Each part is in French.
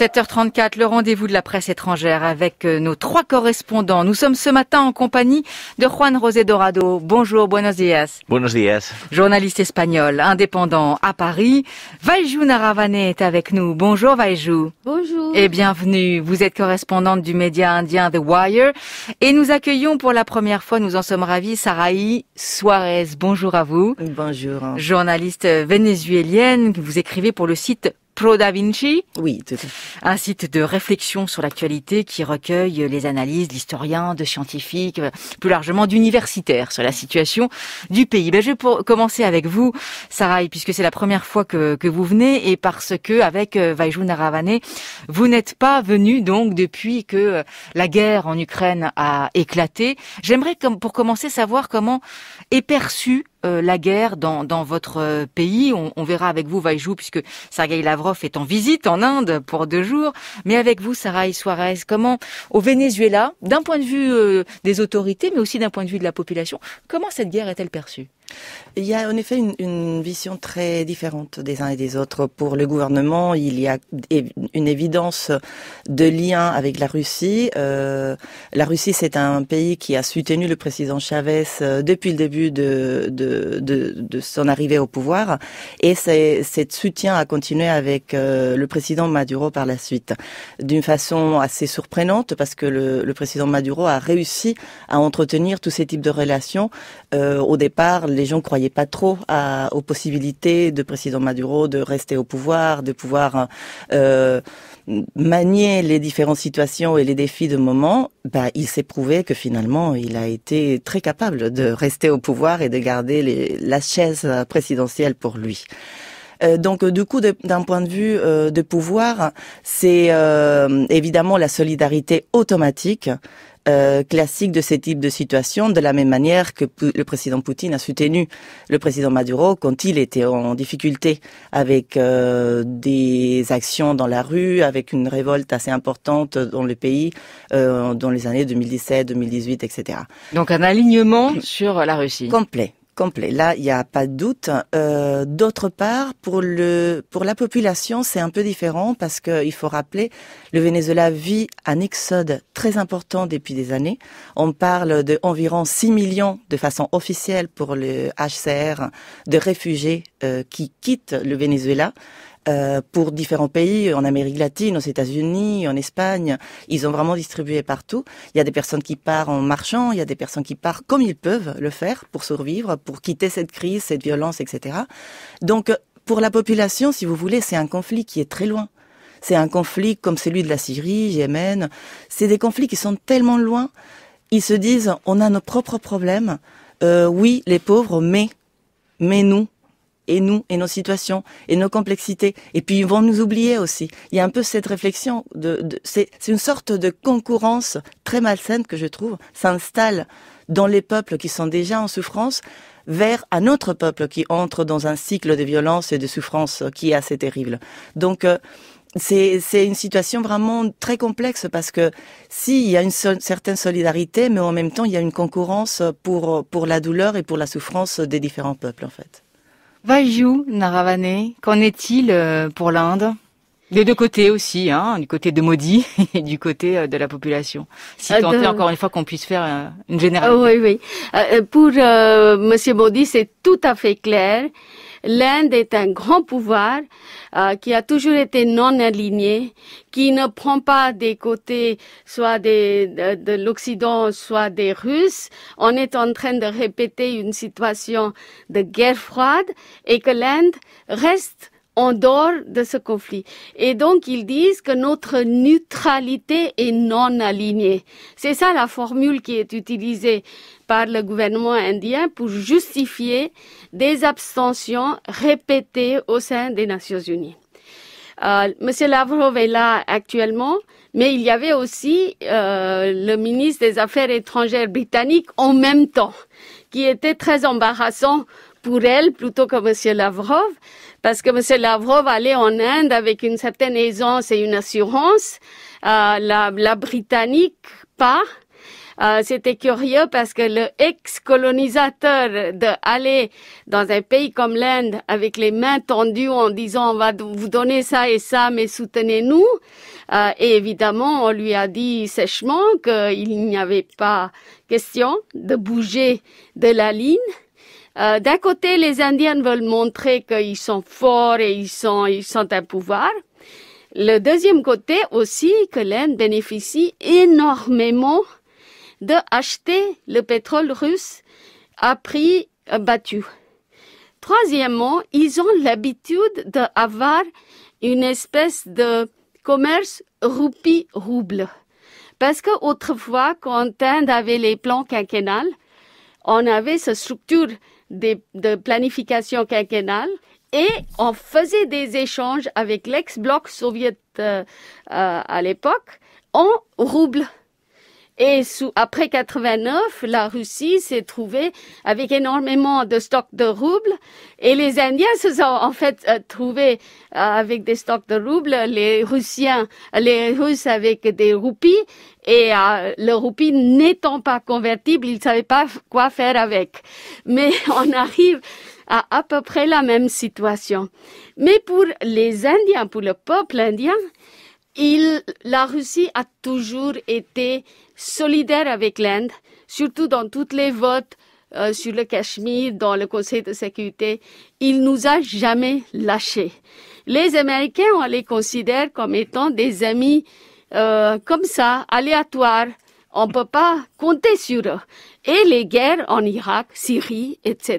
7h34, le rendez-vous de la presse étrangère avec nos 3 correspondants. Nous sommes ce matin en compagnie de Juan José Dorado. Bonjour, buenos días. Buenos días. Journaliste espagnol, indépendant à Paris. Vaiju Naravane est avec nous. Bonjour Vaiju. Bonjour. Et bienvenue. Vous êtes correspondante du média indien The Wire. Et nous accueillons pour la première fois, nous en sommes ravis, Saraí Suarez. Bonjour à vous. Bonjour. Journaliste vénézuélienne, vous écrivez pour le site Pro Da Vinci. Oui, tout à fait. Un site de réflexion sur l'actualité qui recueille les analyses d'historiens, de scientifiques, plus largement d'universitaires sur la situation du pays. Je vais commencer avec vous, Saraí, puisque c'est la première fois que vous venez et parce que, avec Vaiju Naravane, vous n'êtes pas venu donc depuis que la guerre en Ukraine a éclaté. J'aimerais, pour commencer, savoir comment est perçue la guerre dans votre pays. On verra avec vous, Vaiju, puisque Sergueï Lavrov est en visite en Inde pour 2 jours. Mais avec vous, Saraí Suarez, comment, au Venezuela, d'un point de vue des autorités, mais aussi d'un point de vue de la population, comment cette guerre est-elle perçue ? Il y a en effet une vision très différente des uns et des autres. Pour le gouvernement, il y a une évidence de lien avec la Russie. La Russie, c'est un pays qui a soutenu le président Chavez depuis le début de son arrivée au pouvoir. Et cet soutien a continué avec le président Maduro par la suite. D'une façon assez surprenante, parce que le président Maduro a réussi à entretenir tous ces types de relations. Au départ, les gens croyaient pas trop aux possibilités de président Maduro de rester au pouvoir, de pouvoir manier les différentes situations et les défis de moment. Il s'est prouvé que finalement, il a été très capable de rester au pouvoir et de garder la chaise présidentielle pour lui. Donc du coup, d'un point de vue de pouvoir, c'est évidemment la solidarité automatique classique de ces types de situations, de la même manière que le président Poutine a soutenu le président Maduro quand il était en difficulté avec des actions dans la rue, avec une révolte assez importante dans le pays dans les années 2017, 2018, etc. Donc un alignement sur la Russie. Complet. Là, il n'y a pas de doute. D'autre part, pour la population, c'est un peu différent parce que il faut rappeler, le Venezuela vit un exode très important depuis des années. On parle de environ 6 millions de façon officielle pour le HCR de réfugiés qui quittent le Venezuela. Pour différents pays, en Amérique latine, aux États-Unis, en Espagne, ils ont vraiment distribué partout. Il y a des personnes qui partent en marchant, il y a des personnes qui partent comme ils peuvent le faire pour survivre, pour quitter cette crise, cette violence, etc. Donc, pour la population, si vous voulez, c'est un conflit qui est très loin. C'est un conflit comme celui de la Syrie, Yémen. C'est des conflits qui sont tellement loin. Ils se disent, on a nos propres problèmes. Oui, les pauvres, mais nous. Et nous, et nos situations, et nos complexités. Et puis, ils vont nous oublier aussi. Il y a un peu cette réflexion c'est une sorte de concurrence très malsaine que je trouve s'installe dans les peuples qui sont déjà en souffrance vers un autre peuple qui entre dans un cycle de violence et de souffrance qui est assez terrible. Donc, c'est une situation vraiment très complexe parce que il y a une certaine solidarité, mais en même temps, il y a une concurrence pour la douleur et pour la souffrance des différents peuples, en fait. Vaiju Naravane, qu'en est-il pour l'Inde ? Des 2 côtés aussi, du côté de Modi et du côté de la population. Si tant est encore une fois qu'on puisse faire une généralité. Oui. Pour Monsieur Modi, c'est tout à fait clair. L'Inde est un grand pouvoir qui a toujours été non aligné, qui ne prend pas des côtés soit de l'Occident, soit des Russes. On est en train de répéter une situation de guerre froide et que l'Inde reste en dehors de ce conflit. Et donc, ils disent que notre neutralité est non alignée. C'est ça la formule qui est utilisée par le gouvernement indien pour justifier des abstentions répétées au sein des Nations Unies. Monsieur Lavrov est là actuellement, mais il y avait aussi le ministre des Affaires étrangères britannique en même temps, qui était très embarrassant pour elle plutôt que Monsieur Lavrov, parce que Monsieur Lavrov allait en Inde avec une certaine aisance et une assurance, la Britannique pas. C'était curieux parce que le ex-colonisateur d'aller dans un pays comme l'Inde avec les mains tendues en disant on va vous donner ça et ça, mais soutenez-nous. Et évidemment, on lui a dit sèchement qu'il n'y avait pas question de bouger de la ligne. D'un côté, les Indiens veulent montrer qu'ils sont forts et ils sont un pouvoir. Le deuxième côté aussi, que l'Inde bénéficie énormément de acheter le pétrole russe à prix battu. Troisièmement, ils ont l'habitude d'avoir une espèce de commerce roupie-rouble. Parce que autrefois, quand l'Inde avait les plans quinquennales, on avait cette structure de planification quinquennale et on faisait des échanges avec l'ex-bloc soviétique à l'époque en roubles. Et après 89, la Russie s'est trouvée avec énormément de stocks de roubles et les Indiens se sont en fait trouvés avec des stocks de roubles, les Russes avec des roupies et le roupie n'étant pas convertible, ils ne savaient pas quoi faire avec. Mais on arrive à peu près la même situation. Mais pour les Indiens, pour le peuple indien, la Russie a toujours été solidaire avec l'Inde, surtout dans tous les votes sur le Cachemire, dans le Conseil de sécurité. Il nous a jamais lâchés. Les Américains, on les considère comme étant des amis comme ça, aléatoires. On ne peut pas compter sur eux. Et les guerres en Irak, Syrie, etc.,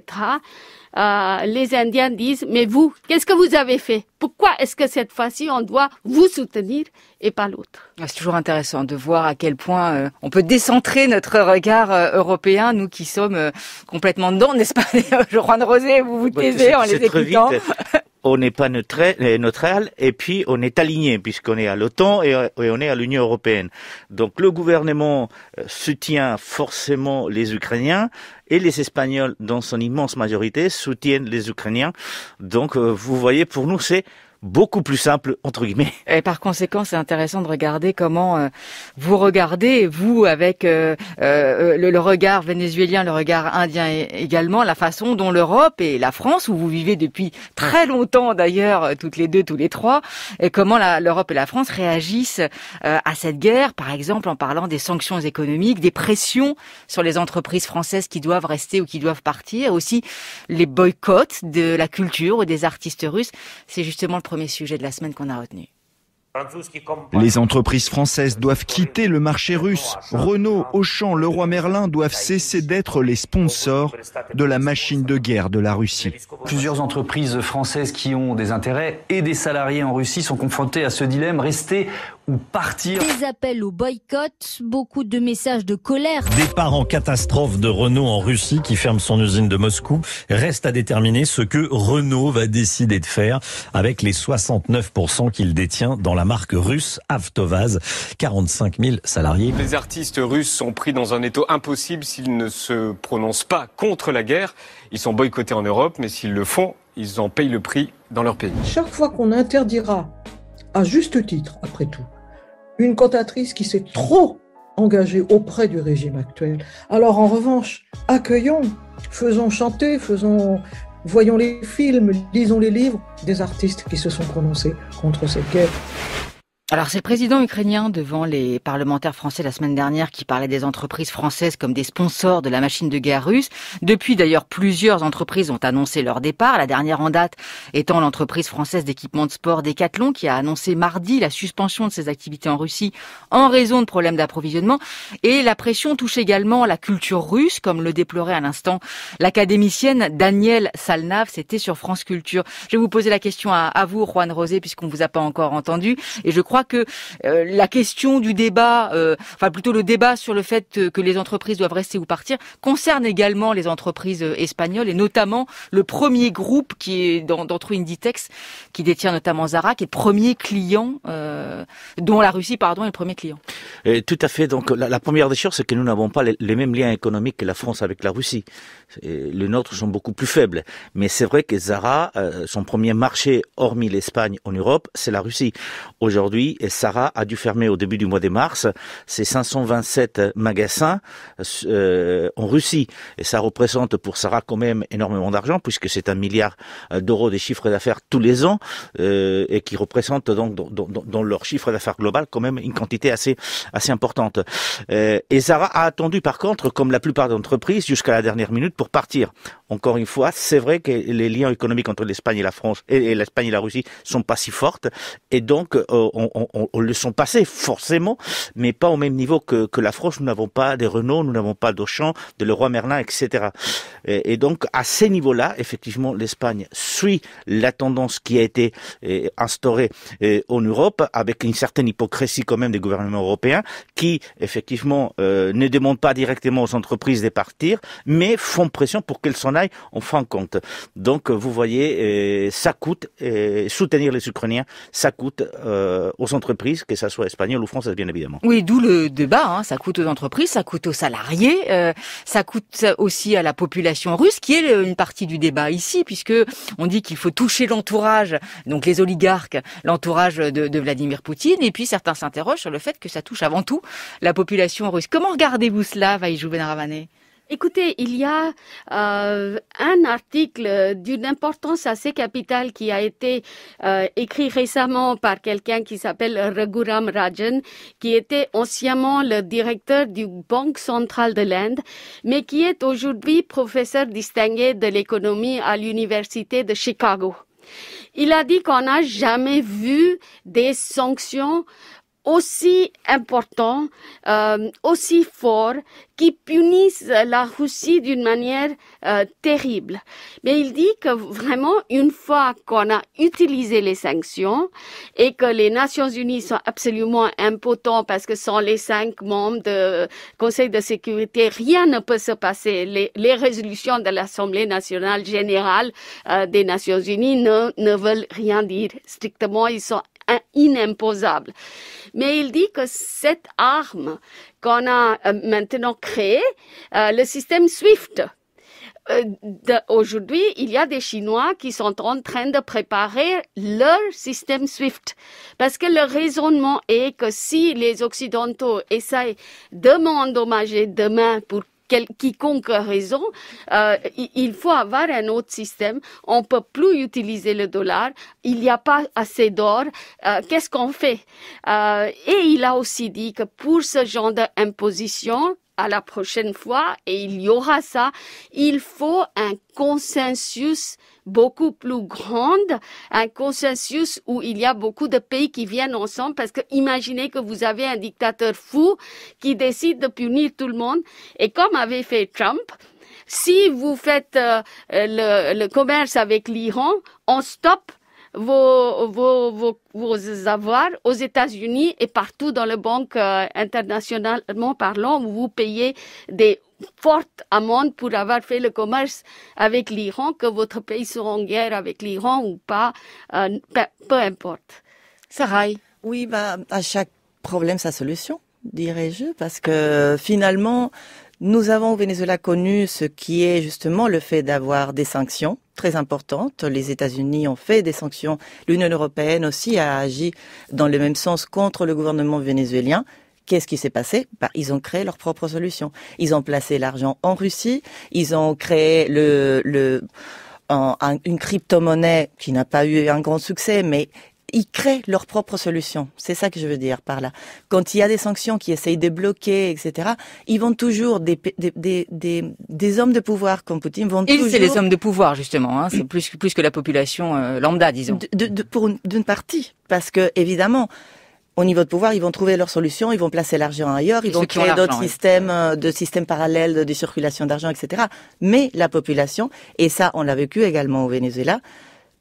les Indiens disent, mais vous, qu'est-ce que vous avez fait? Pourquoi est-ce que cette fois-ci, on doit vous soutenir et pas l'autre? C'est toujours intéressant de voir à quel point on peut décentrer notre regard européen, nous qui sommes complètement dedans, n'est-ce pas? Juan Rosé, vous vous taisez en les écoutant. On n'est pas neutral et puis on est aligné puisqu'on est à l'OTAN et on est à l'Union européenne. Donc le gouvernement soutient forcément les Ukrainiens et les Espagnols, dans son immense majorité, soutiennent les Ukrainiens. Donc vous voyez, pour nous, c'est beaucoup plus simple, entre guillemets. Et par conséquent, c'est intéressant de regarder comment vous regardez, vous, avec le regard vénézuélien, le regard indien également, la façon dont l'Europe et la France, où vous vivez depuis très longtemps d'ailleurs, toutes les deux, tous les trois, et comment l'Europe et la France réagissent à cette guerre, par exemple en parlant des sanctions économiques, des pressions sur les entreprises françaises qui doivent rester ou qui doivent partir, aussi les boycotts de la culture ou des artistes russes. C'est justement le premier sujet de la semaine qu'on a retenu. Les entreprises françaises doivent quitter le marché russe. Renault, Auchan, Leroy Merlin doivent cesser d'être les sponsors de la machine de guerre de la Russie. Plusieurs entreprises françaises qui ont des intérêts et des salariés en Russie sont confrontées à ce dilemme, rester ou partir. Des appels au boycott, beaucoup de messages de colère. Départ en catastrophe de Renault en Russie qui ferme son usine de Moscou. Reste à déterminer ce que Renault va décider de faire avec les 69% qu'il détient dans la marque russe Avtovaz. 45 000 salariés. Les artistes russes sont pris dans un étau impossible s'ils ne se prononcent pas contre la guerre. Ils sont boycottés en Europe, mais s'ils le font, ils en payent le prix dans leur pays. Chaque fois qu'on interdira, à juste titre, après tout, une cantatrice qui s'est trop engagée auprès du régime actuel, alors en revanche, accueillons, faisons chanter, voyons les films, lisons les livres des artistes qui se sont prononcés contre cette guerre. Alors c'est le président ukrainien devant les parlementaires français la semaine dernière qui parlait des entreprises françaises comme des sponsors de la machine de guerre russe. Depuis d'ailleurs, plusieurs entreprises ont annoncé leur départ. La dernière en date étant l'entreprise française d'équipement de sport Decathlon qui a annoncé mardi la suspension de ses activités en Russie en raison de problèmes d'approvisionnement. Et la pression touche également la culture russe, comme le déplorait à l'instant l'académicienne Danielle Salnav. C'était sur France Culture. Je vais vous poser la question à vous, Juan Rosé, puisqu'on vous a pas encore entendu. Et je crois que la question du débat, enfin plutôt le débat sur le fait que les entreprises doivent rester ou partir, concerne également les entreprises espagnoles et notamment le premier groupe qui est d'entre eux Inditex, qui détient notamment Zara, qui est le premier client, dont la Russie, est le premier client. Et tout à fait. Donc la première des choses, c'est que nous n'avons pas les mêmes liens économiques que la France avec la Russie. Les nôtres sont beaucoup plus faibles. Mais c'est vrai que Zara, son premier marché, hormis l'Espagne en Europe, c'est la Russie. Aujourd'hui, Aujourd'hui, Sarah a dû fermer au début du mois de mars ses 527 magasins en Russie. Et ça représente pour Sarah quand même énormément d'argent, puisque c'est 1 milliard d'euros de chiffre d'affaires tous les ans, et qui représente donc dans leur chiffre d'affaires global quand même une quantité assez importante. Et Sarah a attendu par contre, comme la plupart des entreprises, jusqu'à la dernière minute pour partir. Encore une fois, c'est vrai que les liens économiques entre l'Espagne et la France et l'Espagne et la Russie sont pas si fortes, et donc on le sont passés forcément, mais pas au même niveau que la France. Nous n'avons pas des Renault, nous n'avons pas d'Auchan, de Leroy Merlin, etc. Et donc à ces niveaux-là, effectivement, l'Espagne suit la tendance qui a été instaurée en Europe, avec une certaine hypocrisie quand même des gouvernements européens qui effectivement ne demandent pas directement aux entreprises de partir, mais font pression pour qu'elles s'en aillent en fin de compte. Donc vous voyez, ça coûte, soutenir les Ukrainiens, ça coûte aux entreprises, que ça soit espagnoles ou françaises bien évidemment. Oui, d'où le débat, hein. Ça coûte aux entreprises, ça coûte aux salariés, ça coûte aussi à la population russe, qui est une partie du débat ici, puisque on dit qu'il faut toucher l'entourage, donc les oligarques, l'entourage de Vladimir Poutine, et puis certains s'interrogent sur le fait que ça touche avant tout la population russe. Comment regardez-vous cela, Vahidjou Benramane? Écoutez, il y a un article d'une importance assez capitale qui a été écrit récemment par quelqu'un qui s'appelle Raghuram Rajan, qui était anciennement le directeur du Banque centrale de l'Inde, mais qui est aujourd'hui professeur distingué de l'économie à l'université de Chicago. Il a dit qu'on n'a jamais vu des sanctions aussi important, aussi fort, qui punissent la Russie d'une manière terrible. Mais il dit que vraiment, une fois qu'on a utilisé les sanctions et que les Nations Unies sont absolument impotents parce que sans les 5 membres du Conseil de sécurité, rien ne peut se passer. Les résolutions de l'Assemblée nationale générale des Nations Unies ne veulent rien dire. Strictement, ils sont inimposable. Mais il dit que cette arme qu'on a maintenant créée, le système SWIFT, aujourd'hui, il y a des Chinois qui sont en train de préparer leur système SWIFT. Parce que le raisonnement est que si les Occidentaux essayent de m'endommager demain pour quiconque raison, il faut avoir un autre système. On peut plus utiliser le dollar. Il n'y a pas assez d'or. Qu'est-ce qu'on fait? Et il a aussi dit que pour ce genre d'imposition, à la prochaine fois, et il y aura ça, il faut un consensus beaucoup plus grand, un consensus où il y a beaucoup de pays qui viennent ensemble, parce que imaginez que vous avez un dictateur fou qui décide de punir tout le monde, et comme avait fait Trump, si vous faites le commerce avec l'Iran, on stoppe vos avoirs aux États-Unis et partout dans le banque internationalement parlant, où vous payez des fortes amendes pour avoir fait le commerce avec l'Iran, que votre pays soit en guerre avec l'Iran ou pas, peu importe. Sarah? Oui, à chaque problème sa solution, dirais-je, parce que finalement, nous avons au Venezuela connu ce qui est justement le fait d'avoir des sanctions très importantes. Les États-Unis ont fait des sanctions. L'Union européenne aussi a agi dans le même sens contre le gouvernement vénézuélien. Qu'est-ce qui s'est passé? Ils ont créé leur propre solution. Ils ont placé l'argent en Russie. Ils ont créé une crypto-monnaie qui n'a pas eu un grand succès, mais ils créent leur propre solution. C'est ça que je veux dire par là. Quand il y a des sanctions qui essayent de bloquer, etc., ils vont toujours, des hommes de pouvoir comme Poutine vont toujours... C'est les hommes de pouvoir, justement, hein. C'est plus que la population lambda, disons. D'une partie. Parce que, évidemment, au niveau de pouvoir, ils vont trouver leur solution, ils vont placer l'argent ailleurs, ils vont créer d'autres systèmes, de systèmes parallèles de circulation d'argent, etc. Mais la population, et ça, on l'a vécu également au Venezuela,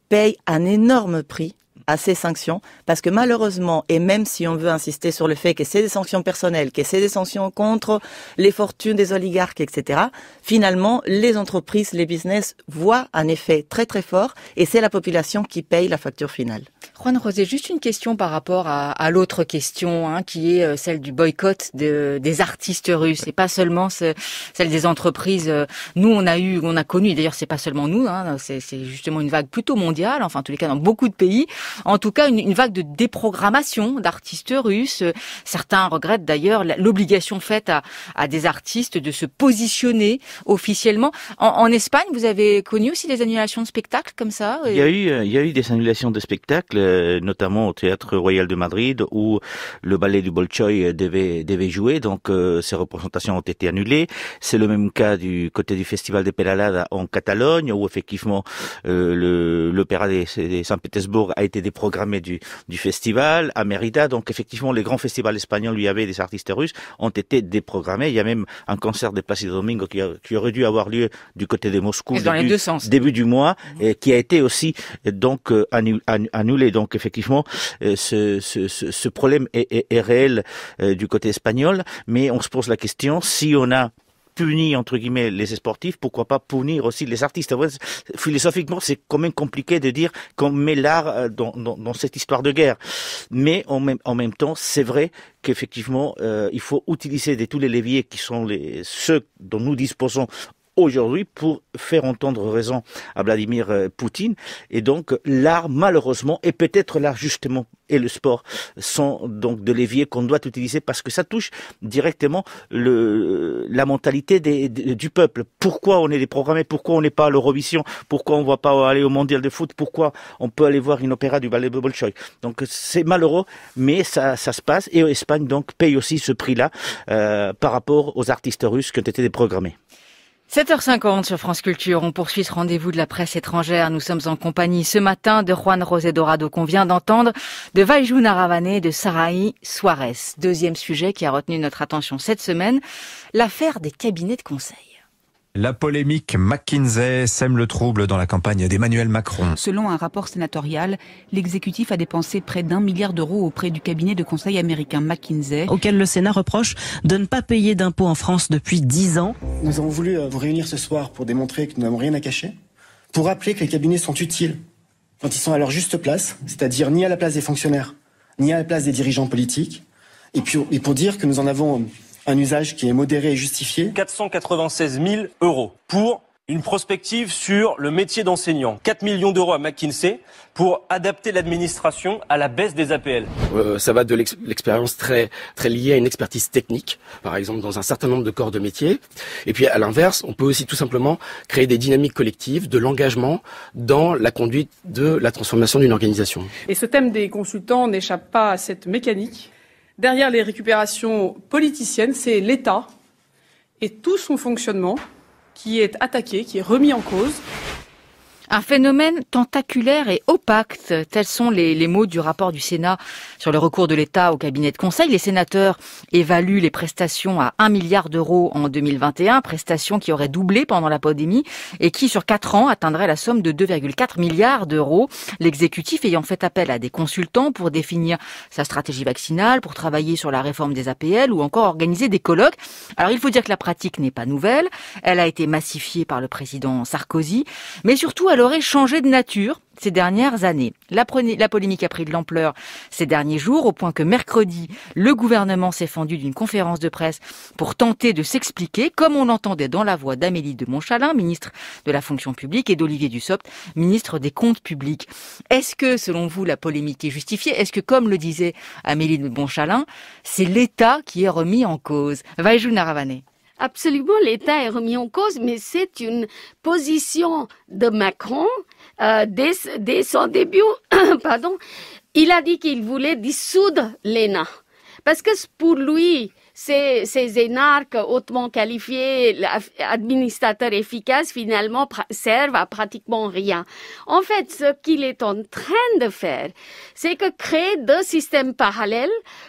paye un énorme prix à ces sanctions, parce que malheureusement, et même si on veut insister sur le fait que c'est des sanctions personnelles, que c'est des sanctions contre les fortunes des oligarques, etc., finalement, les entreprises, les business voient un effet très très fort, et c'est la population qui paye la facture finale. Juan José, juste une question par rapport à l'autre question, qui est celle du boycott des artistes russes, et pas seulement celle des entreprises. Nous, on a connu, d'ailleurs, c'est pas seulement nous, c'est justement une vague plutôt mondiale, enfin, en tous les cas, dans beaucoup de pays. En tout cas, une vague de déprogrammation d'artistes russes. Certains regrettent d'ailleurs l'obligation faite à des artistes de se positionner officiellement. En Espagne, vous avez connu aussi des annulations de spectacles comme ça? Il y a eu des annulations de spectacles, notamment au Théâtre Royal de Madrid, où le ballet du Bolshoi devait jouer, donc ces représentations ont été annulées. C'est le même cas du côté du Festival de Peralada en Catalogne, où effectivement l'opéra de Saint-Pétersbourg a été déprogrammé du festival. À Mérida, donc effectivement les grands festivals espagnols où il y avait des artistes russes ont été déprogrammés. Il y a même un concert de Plácido Domingo qui aurait dû avoir lieu du côté de Moscou début du mois, et qui a été aussi donc annulé. Donc effectivement, ce problème est réel du côté espagnol, mais on se pose la question, si on a puni entre guillemets les sportifs, pourquoi pas punir aussi les artistes? Philosophiquement, c'est quand même compliqué de dire qu'on met l'art dans cette histoire de guerre, mais en même temps, c'est vrai qu'effectivement, il faut utiliser tous les leviers qui sont ceux dont nous disposons aujourd'hui pour faire entendre raison à Vladimir Poutine. Et donc l'art, malheureusement, et peut-être l'art justement et le sport sont donc des leviers qu'on doit utiliser, parce que ça touche directement la mentalité du peuple. Pourquoi on est déprogrammé? Pourquoi on n'est pas à l'Eurovision? Pourquoi on ne va pas aller au Mondial de foot? Pourquoi on peut aller voir une opéra du ballet de Bolshoi? Donc c'est malheureux, mais ça se passe, et l'Espagne donc paye aussi ce prix-là par rapport aux artistes russes qui ont été déprogrammés. 7h50 sur France Culture, on poursuit ce rendez-vous de la presse étrangère. Nous sommes en compagnie ce matin de Juan José Dorado qu'on vient d'entendre, de Vallejun Aravane et de Saraí Suárez. Deuxième sujet qui a retenu notre attention cette semaine, l'affaire des cabinets de conseil. La polémique McKinsey sème le trouble dans la campagne d'Emmanuel Macron. Selon un rapport sénatorial, l'exécutif a dépensé près d'1 milliard d'euros auprès du cabinet de conseil américain McKinsey, auquel le Sénat reproche de ne pas payer d'impôts en France depuis 10 ans. Nous avons voulu vous réunir ce soir pour démontrer que nous n'avons rien à cacher, pour rappeler que les cabinets sont utiles quand ils sont à leur juste place, c'est-à-dire ni à la place des fonctionnaires, ni à la place des dirigeants politiques, et pour dire que nous en avons un usage qui est modéré et justifié. 496 000 euros pour une prospective sur le métier d'enseignant. 4 millions d'euros à McKinsey pour adapter l'administration à la baisse des APL. Ça va de l'expérience très liée à une expertise technique, par exemple dans un certain nombre de corps de métier. Et puis à l'inverse, on peut aussi tout simplement créer des dynamiques collectives, de l'engagement dans la conduite de la transformation d'une organisation. Et ce thème des consultants n'échappe pas à cette mécanique. Derrière les récupérations politiciennes, c'est l'État et tout son fonctionnement qui est attaqué, qui est remis en cause. Un phénomène tentaculaire et opaque, tels sont les mots du rapport du Sénat sur le recours de l'État au cabinet de conseil. Les sénateurs évaluent les prestations à 1 milliard d'euros en 2021, prestations qui auraient doublé pendant la pandémie et qui, sur 4 ans, atteindraient la somme de 2,4 milliards d'euros. L'exécutif ayant fait appel à des consultants pour définir sa stratégie vaccinale, pour travailler sur la réforme des APL ou encore organiser des colloques. Alors, il faut dire que la pratique n'est pas nouvelle. Elle a été massifiée par le président Sarkozy, mais surtout, elle aurait changé de nature ces dernières années. La polémique a pris de l'ampleur ces derniers jours, au point que mercredi, le gouvernement s'est fendu d'une conférence de presse pour tenter de s'expliquer, comme on l'entendait dans la voix d'Amélie de Montchalin, ministre de la fonction publique, et d'Olivier Dussopt, ministre des comptes publics. Est-ce que, selon vous, la polémique est justifiée? Est-ce que, comme le disait Amélie de Montchalin, c'est l'État qui est remis en cause? Vallejun Aravane. Absolument, l'État est remis en cause, mais c'est une position de Macron dès son début. Pardon, il a dit qu'il voulait dissoudre l'ENA. Parce que pour lui, ces énarques hautement qualifiés, administrateurs efficaces, finalement, servent à pratiquement rien. En fait, ce qu'il est en train de faire, c'est que créer 2 systèmes parallèles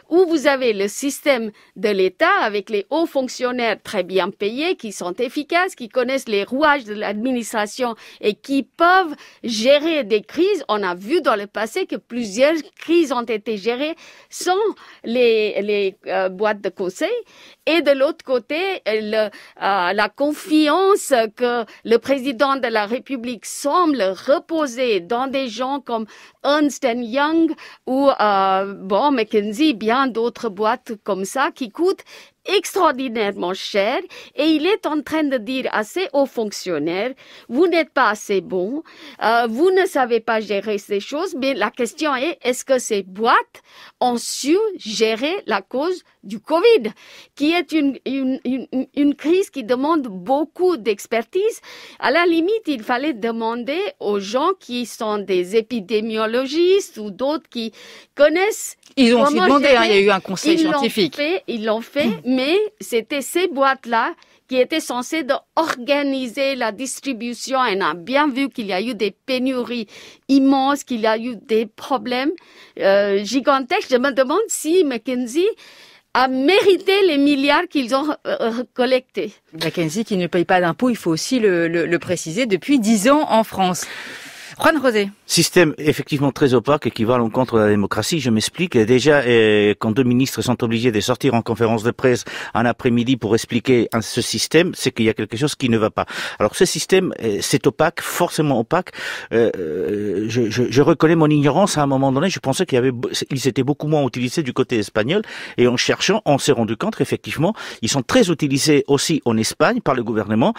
où vous avez le système de l'État avec les hauts fonctionnaires très bien payés, qui sont efficaces, qui connaissent les rouages de l'administration et qui peuvent gérer des crises. On a vu dans le passé que plusieurs crises ont été gérées sans les boîtes de conseil. Et de l'autre côté, la confiance que le président de la République semble reposer dans des gens comme Ernst & Young ou McKinsey, bien d'autres boîtes comme ça qui coûtent extraordinairement cher, et il est en train de dire à ses hauts fonctionnaires, vous n'êtes pas assez bons, vous ne savez pas gérer ces choses, mais la question est-ce que ces boîtes ont su gérer la cause du Covid, qui est une crise qui demande beaucoup d'expertise. À la limite, il fallait demander aux gens qui sont des épidémiologistes ou d'autres qui connaissent. Ils ont aussi demandé, il y a eu un conseil scientifique. Ils l'ont fait, mais c'était ces boîtes-là qui étaient censées organiser la distribution. On a bien vu qu'il y a eu des pénuries immenses, qu'il y a eu des problèmes gigantesques. Je me demande si McKinsey a mérité les milliards qu'ils ont collectés. McKinsey qui ne paye pas d'impôts, il faut aussi le préciser, depuis 10 ans en France. Juan José. Système effectivement très opaque et qui va à l'encontre de la démocratie. Je m'explique. Déjà, quand deux ministres sont obligés de sortir en conférence de presse un après-midi pour expliquer ce système, c'est qu'il y a quelque chose qui ne va pas. Alors ce système, c'est opaque, forcément opaque. Je reconnais mon ignorance. À un moment donné, je pensais ils étaient beaucoup moins utilisés du côté espagnol. Et en cherchant, on s'est rendu compte qu'effectivement, ils sont très utilisés aussi en Espagne par le gouvernement.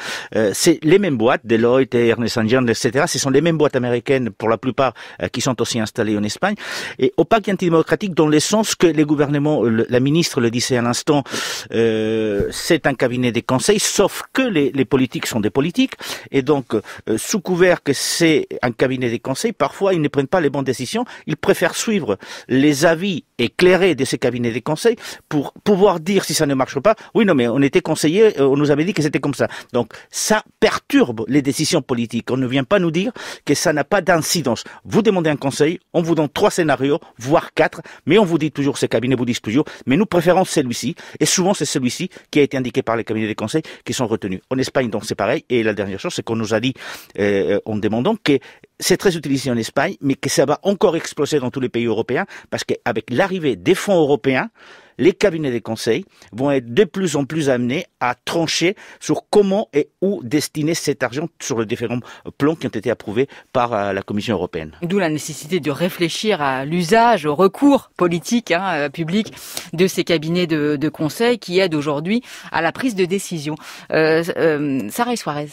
C'est les mêmes boîtes, Deloitte, Ernst & Young, etc. Ce sont les mêmes boîtes américaines pour la plupart qui sont aussi installées en Espagne, et opaque et antidémocratique dans le sens que les gouvernements, la ministre le disait à l'instant, c'est un cabinet des conseils, sauf que les politiques sont des politiques, et donc sous couvert que c'est un cabinet des conseils, parfois ils ne prennent pas les bonnes décisions, ils préfèrent suivre les avis éclairés de ces cabinets des conseils pour pouvoir dire si ça ne marche pas, oui non mais on était conseillés, on nous avait dit que c'était comme ça. Donc ça perturbe les décisions politiques. On ne vient pas nous dire que ça n'a pas d'incidence. Vous demandez un conseil, on vous donne 3 scénarios, voire 4, mais on vous dit toujours, ces cabinets vous disent toujours, mais nous préférons celui-ci, et souvent c'est celui-ci qui a été indiqué par les cabinets des conseils qui sont retenus. En Espagne, donc c'est pareil, et la dernière chose, c'est qu'on nous a dit, en demandant que c'est très utilisé en Espagne, mais que ça va encore exploser dans tous les pays européens, parce qu'avec l'arrivée des fonds européens, les cabinets des conseils vont être de plus en plus amenés à trancher sur comment et où destiner cet argent sur les différents plans qui ont été approuvés par la Commission européenne. D'où la nécessité de réfléchir à l'usage, au recours politique, public de ces cabinets de conseil qui aident aujourd'hui à la prise de décision. Sarah Suarez.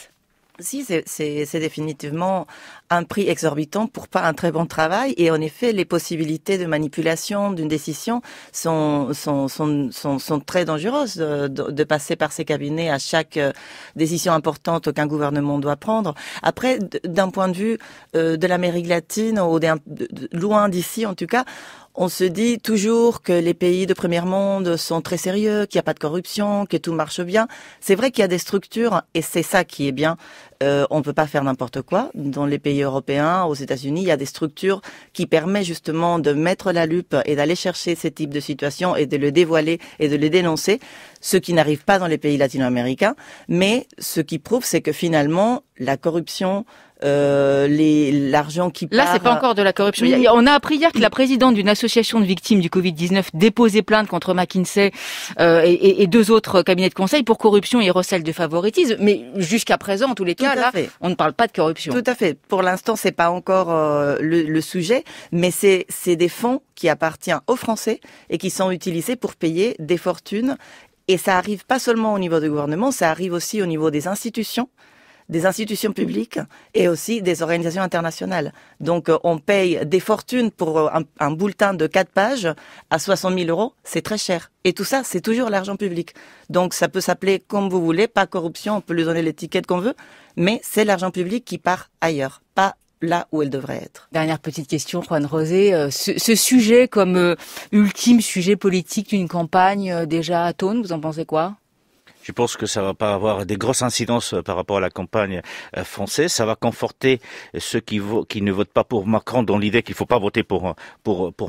Si, c'est définitivement un prix exorbitant pour pas un très bon travail, et en effet, les possibilités de manipulation d'une décision sont très dangereuses de passer par ces cabinets à chaque décision importante qu'un gouvernement doit prendre. Après, d'un point de vue de l'Amérique latine ou loin d'ici en tout cas, on se dit toujours que les pays de premier monde sont très sérieux, qu'il n'y a pas de corruption, que tout marche bien. C'est vrai qu'il y a des structures, et c'est ça qui est bien. On ne peut pas faire n'importe quoi. Dans les pays européens, aux États-Unis, il y a des structures qui permettent justement de mettre la lupe et d'aller chercher ces types de situations et de le dévoiler et de le dénoncer, ce qui n'arrive pas dans les pays latino-américains. Mais ce qui prouve, c'est que finalement, la corruption, l'argent qui part... Là, c'est pas encore de la corruption. On a appris hier que la présidente d'une association de victimes du Covid-19 déposait plainte contre McKinsey et 2 autres cabinets de conseil pour corruption et recel de favoritisme. Mais jusqu'à présent, en tous les cas, là, on ne parle pas de corruption. Tout à fait. Pour l'instant, c'est pas encore le sujet, mais c'est des fonds qui appartiennent aux Français et qui sont utilisés pour payer des fortunes. Et ça arrive pas seulement au niveau du gouvernement, ça arrive aussi au niveau des institutions publiques et aussi des organisations internationales. Donc, on paye des fortunes pour un bulletin de 4 pages à 60 000 €. C'est très cher. Et tout ça, c'est toujours l'argent public. Donc, ça peut s'appeler comme vous voulez, pas corruption, on peut lui donner l'étiquette qu'on veut, mais c'est l'argent public qui part ailleurs, pas là où elle devrait être. Dernière petite question, Juan José. Ce sujet comme ultime sujet politique d'une campagne déjà à Thônes, vous en pensez quoi ? Je pense que ça va pas avoir des grosses incidences par rapport à la campagne française. Ça va conforter ceux qui ne votent pas pour Macron dans l'idée qu'il faut pas voter pour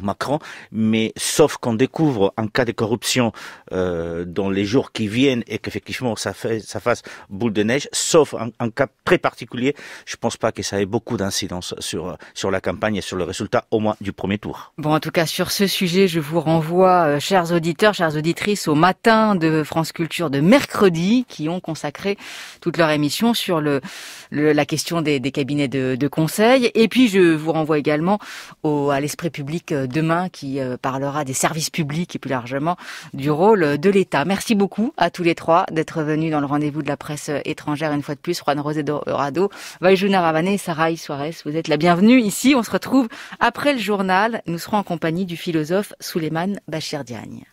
Macron. Mais sauf qu'on découvre un cas de corruption dans les jours qui viennent et qu'effectivement ça fasse boule de neige, sauf un cas très particulier, je pense pas que ça ait beaucoup d'incidence sur la campagne et sur le résultat au moins du premier tour. Bon, en tout cas sur ce sujet, je vous renvoie, chers auditeurs, chères auditrices, au matin de France Culture de mercredi mercredi, qui ont consacré toute leur émission sur la question des cabinets de conseil. Et puis je vous renvoie également à l'Esprit public demain, qui parlera des services publics et plus largement du rôle de l'État. Merci beaucoup à tous les trois d'être venus dans le rendez-vous de la presse étrangère une fois de plus. Juan José Dorado, Vallejuna Rabanne et Saray Suarez, vous êtes la bienvenue ici. On se retrouve après le journal. Nous serons en compagnie du philosophe Souleymane Bachir Diagne.